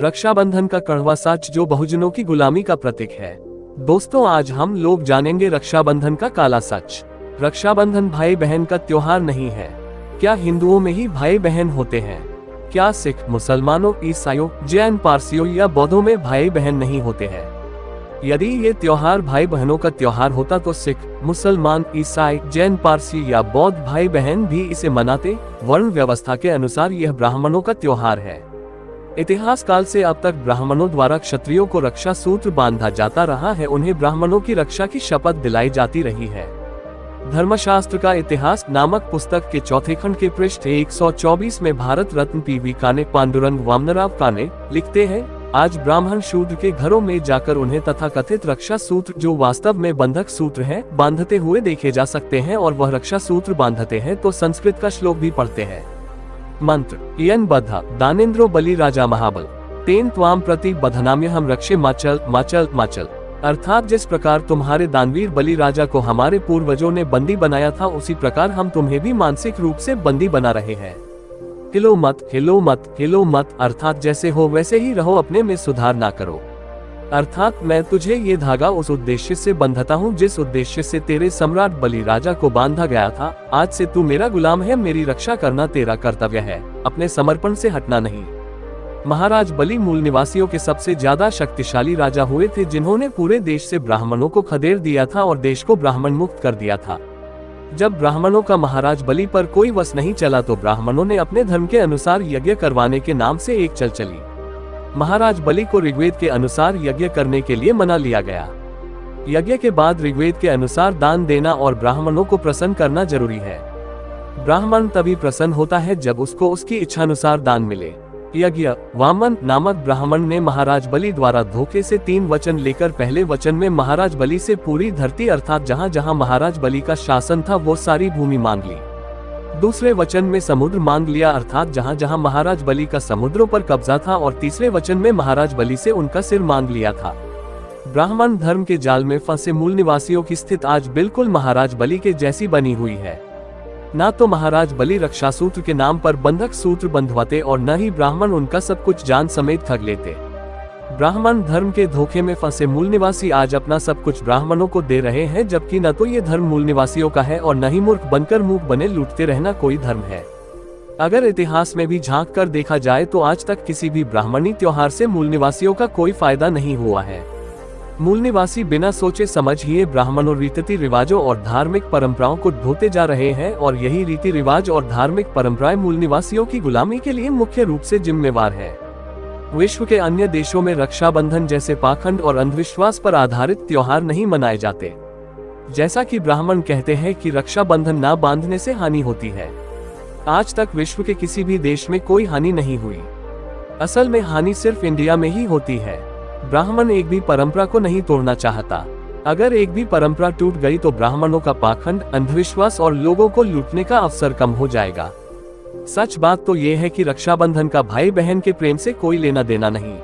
रक्षाबंधन का कड़वा सच जो बहुजनों की गुलामी का प्रतीक है। दोस्तों, आज हम लोग जानेंगे रक्षाबंधन का काला सच। रक्षाबंधन भाई बहन का त्योहार नहीं है। क्या हिंदुओं में ही भाई बहन होते हैं? क्या सिख, मुसलमानों, ईसाइयों, जैन, पारसियों या बौद्धों में भाई बहन नहीं होते हैं? यदि ये त्योहार भाई बहनों का त्योहार होता तो सिख, मुसलमान, ईसाई, जैन, पारसी या बौद्ध भाई बहन भी इसे मनाते। वर्ण व्यवस्था के अनुसार यह ब्राह्मणों का त्योहार है। इतिहास काल से अब तक ब्राह्मणों द्वारा क्षत्रियों को रक्षा सूत्र बांधा जाता रहा है। उन्हें ब्राह्मणों की रक्षा की शपथ दिलाई जाती रही है। धर्मशास्त्र का इतिहास नामक पुस्तक के चौथे खंड के पृष्ठ 124 में भारत रत्न पी.वी. काने पांडुरंग वामनराव काने लिखते हैं, आज ब्राह्मण शूद्र के घरों में जाकर उन्हें तथाकथित रक्षा सूत्र, जो वास्तव में बंधक सूत्र है, बांधते हुए देखे जा सकते हैं और वह रक्षा सूत्र बांधते हैं तो संस्कृत का श्लोक भी पढ़ते हैं। मंत्र इयन बद्धा दानेन्द्रो बलि राजा महाबल तेन त्वाम प्रति बधनाम्य हम रक्षे माचल माचल माचल। अर्थात जिस प्रकार तुम्हारे दानवीर बलि राजा को हमारे पूर्वजों ने बंदी बनाया था, उसी प्रकार हम तुम्हें भी मानसिक रूप से बंदी बना रहे हैं। हिलो मत हिलो मत हिलो मत, अर्थात जैसे हो वैसे ही रहो, अपने में सुधार ना करो। अर्थात मैं तुझे ये धागा उस उद्देश्य से बंधता हूँ जिस उद्देश्य से तेरे सम्राट बलि राजा को बांधा गया था। आज से तू मेरा गुलाम है, मेरी रक्षा करना तेरा कर्तव्य है, अपने समर्पण से हटना नहीं। महाराज बलि मूल निवासियों के सबसे ज्यादा शक्तिशाली राजा हुए थे, जिन्होंने पूरे देश से ब्राह्मणों को खदेड़ दिया था और देश को ब्राह्मण मुक्त कर दिया था। जब ब्राह्मणों का महाराज बलि पर कोई वश नहीं चला तो ब्राह्मणों ने अपने धर्म के अनुसार यज्ञ करवाने के नाम से एक चल चली। महाराज बलि को ऋग्वेद के अनुसार यज्ञ करने के लिए मना लिया गया। यज्ञ के बाद ऋग्वेद के अनुसार दान देना और ब्राह्मणों को प्रसन्न करना जरूरी है। ब्राह्मण तभी प्रसन्न होता है जब उसको उसकी इच्छानुसार दान मिले। यज्ञ वामन नामक ब्राह्मण ने महाराज बलि द्वारा धोखे से 3 वचन लेकर पहले वचन में महाराज बलि से पूरी धरती, अर्थात जहाँ जहाँ महाराज बलि का शासन था वो सारी भूमि मांग ली। दूसरे वचन में समुद्र मांग लिया, अर्थात जहाँ जहाँ महाराज बलि का समुद्रों पर कब्जा था, और तीसरे वचन में महाराज बलि से उनका सिर मांग लिया था। ब्राह्मण धर्म के जाल में फंसे मूल निवासियों की स्थिति आज बिल्कुल महाराज बलि के जैसी बनी हुई है। न तो महाराज बलि रक्षा सूत्र के नाम पर बंधक सूत्र बंधवाते और न ही ब्राह्मण उनका सब कुछ जान समेत ठग लेते। ब्राह्मण धर्म के धोखे में फंसे मूल निवासी आज अपना सब कुछ ब्राह्मणों को दे रहे हैं, जबकि न तो ये धर्म मूल निवासियों का है और न ही मूर्ख बनकर मूक बने लूटते रहना कोई धर्म है। अगर इतिहास में भी झांक कर देखा जाए तो आज तक किसी भी ब्राह्मणी त्योहार से मूल निवासियों का कोई फायदा नहीं हुआ है। मूल निवासी बिना सोचे समझ ही ब्राह्मणों रीति रिवाजों और धार्मिक परंपराओं को ढोते जा रहे हैं, और यही रीति रिवाज और धार्मिक परंपराएं मूल निवासियों की गुलामी के लिए मुख्य रूप से जिम्मेवार है। विश्व के अन्य देशों में रक्षाबंधन जैसे पाखंड और अंधविश्वास पर आधारित त्योहार नहीं मनाए जाते। जैसा कि ब्राह्मण कहते हैं कि रक्षाबंधन ना बांधने से हानि होती है। आज तक विश्व के किसी भी देश में कोई हानि नहीं हुई। असल में हानि सिर्फ इंडिया में ही होती है। ब्राह्मण एक भी परंपरा को नहीं तोड़ना चाहता। अगर एक भी परंपरा टूट गई तो ब्राह्मणों का पाखंड, अंधविश्वास और लोगों को लूटने का अवसर कम हो जाएगा। सच बात तो ये है कि रक्षाबंधन का भाई बहन के प्रेम से कोई लेना देना नहीं।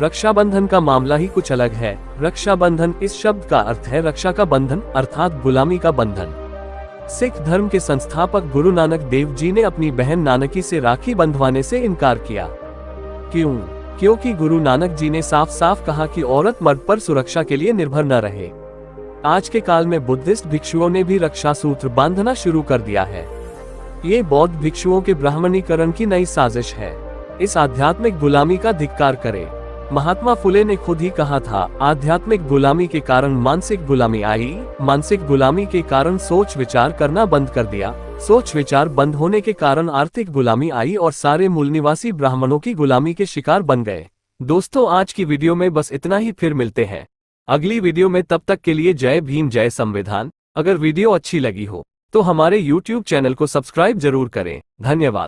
रक्षाबंधन का मामला ही कुछ अलग है। रक्षाबंधन इस शब्द का अर्थ है रक्षा का बंधन, अर्थात गुलामी का बंधन। सिख धर्म के संस्थापक गुरु नानक देव जी ने अपनी बहन नानकी से राखी बंधवाने से इनकार किया। क्यों? क्योंकि गुरु नानक जी ने साफ साफ कहा कि औरत मर्द पर सुरक्षा के लिए निर्भर न रहे। आज के काल में बुद्धिस्ट भिक्षुओं ने भी रक्षा सूत्र बांधना शुरू कर दिया है। ये बौद्ध भिक्षुओं के ब्राह्मणीकरण की नई साजिश है। इस आध्यात्मिक गुलामी का धिक्कार करे। महात्मा फुले ने खुद ही कहा था, आध्यात्मिक गुलामी के कारण मानसिक गुलामी आई, मानसिक गुलामी के कारण सोच विचार करना बंद कर दिया, सोच विचार बंद होने के कारण आर्थिक गुलामी आई और सारे मूल निवासी ब्राह्मणों की गुलामी के शिकार बन गए। दोस्तों, आज की वीडियो में बस इतना ही, फिर मिलते हैं अगली वीडियो में। तब तक के लिए जय भीम, जय संविधान। अगर वीडियो अच्छी लगी हो तो हमारे YouTube चैनल को सब्सक्राइब जरूर करें। धन्यवाद।